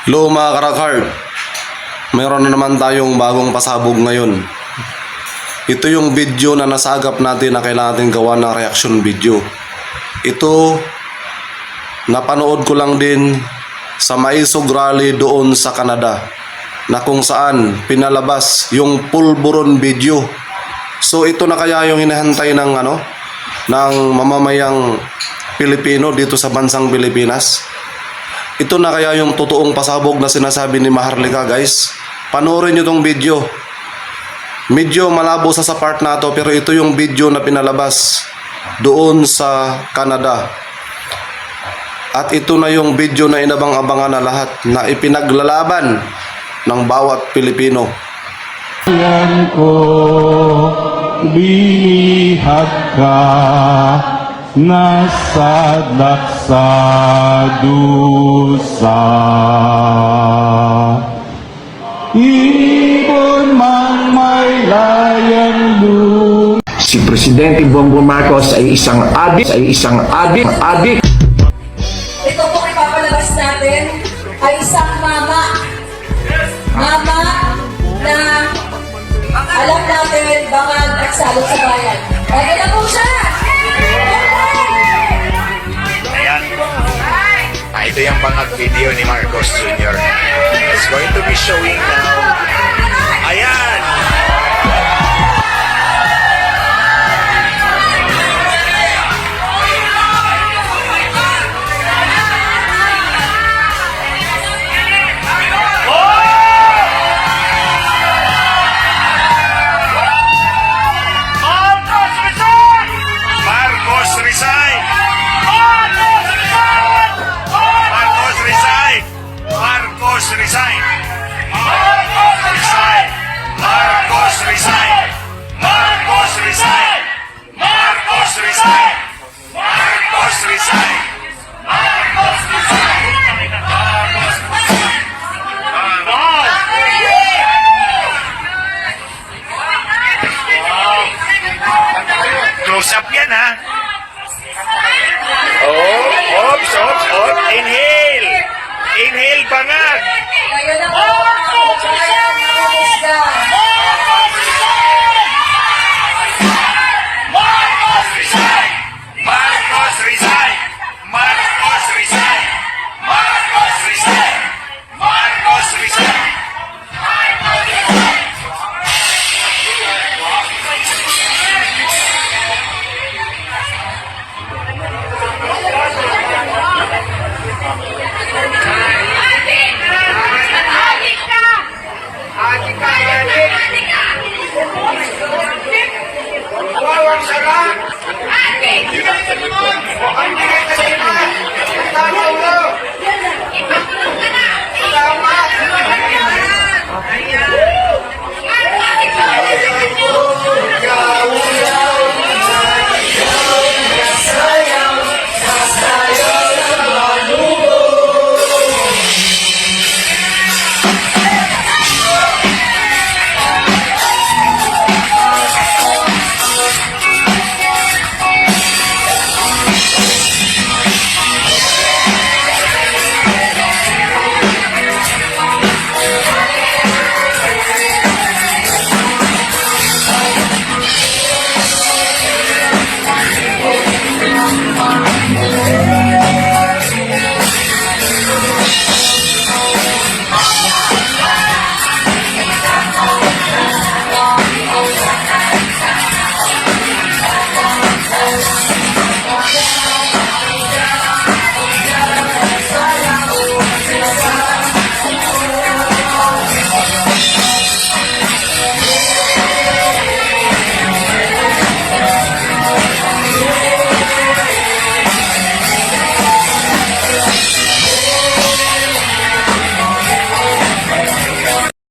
Hello mga karakard, mayroon na naman tayong bagong pasabog ngayon. Ito yung video na nasagap natin na kailangan natin gawa ng reaction video. Ito, napanood ko lang din sa Maisog Rally doon sa Canada, na kung saan pinalabas yung pulburon video. So ito na kaya yung hinahantay ng ng mamamayang Pilipino dito sa bansang Pilipinas. Ito na kaya yung totoong pasabog na sinasabi ni Maharlika, guys. Panoorin nyo tong video. Medyo malabo sa part na to, pero ito yung video na pinalabas doon sa Canada. At ito na yung video na inabang-abangan na lahat, na ipinaglalaban ng bawat Pilipino. Yan ko, binihag ka, nasadlak sa dusa. Ibon mang may layang lupa. Si Presidente Bongbong Marcos ay isang adik. Ito po ipapalabas natin ay isang mama na alam natin baka nagsalot sa bayan. Lagi na po siya! Ayan. Ito yung bangag video ni Marcos Jr. It's going to be showing now. Ayan! Marcos resign! Marcos resign! Marcos resign! Marcos resign! Marcos resign! Marcos resign! Marcos resign! Marcos resign! Close up yan, ha? Oops. Inhale! Inhale, bangag! Kayo na po ang bayan ng isda. Marcos resign! Marcos resign! Marcos resign! Marcos resign! Marcos resign! Ang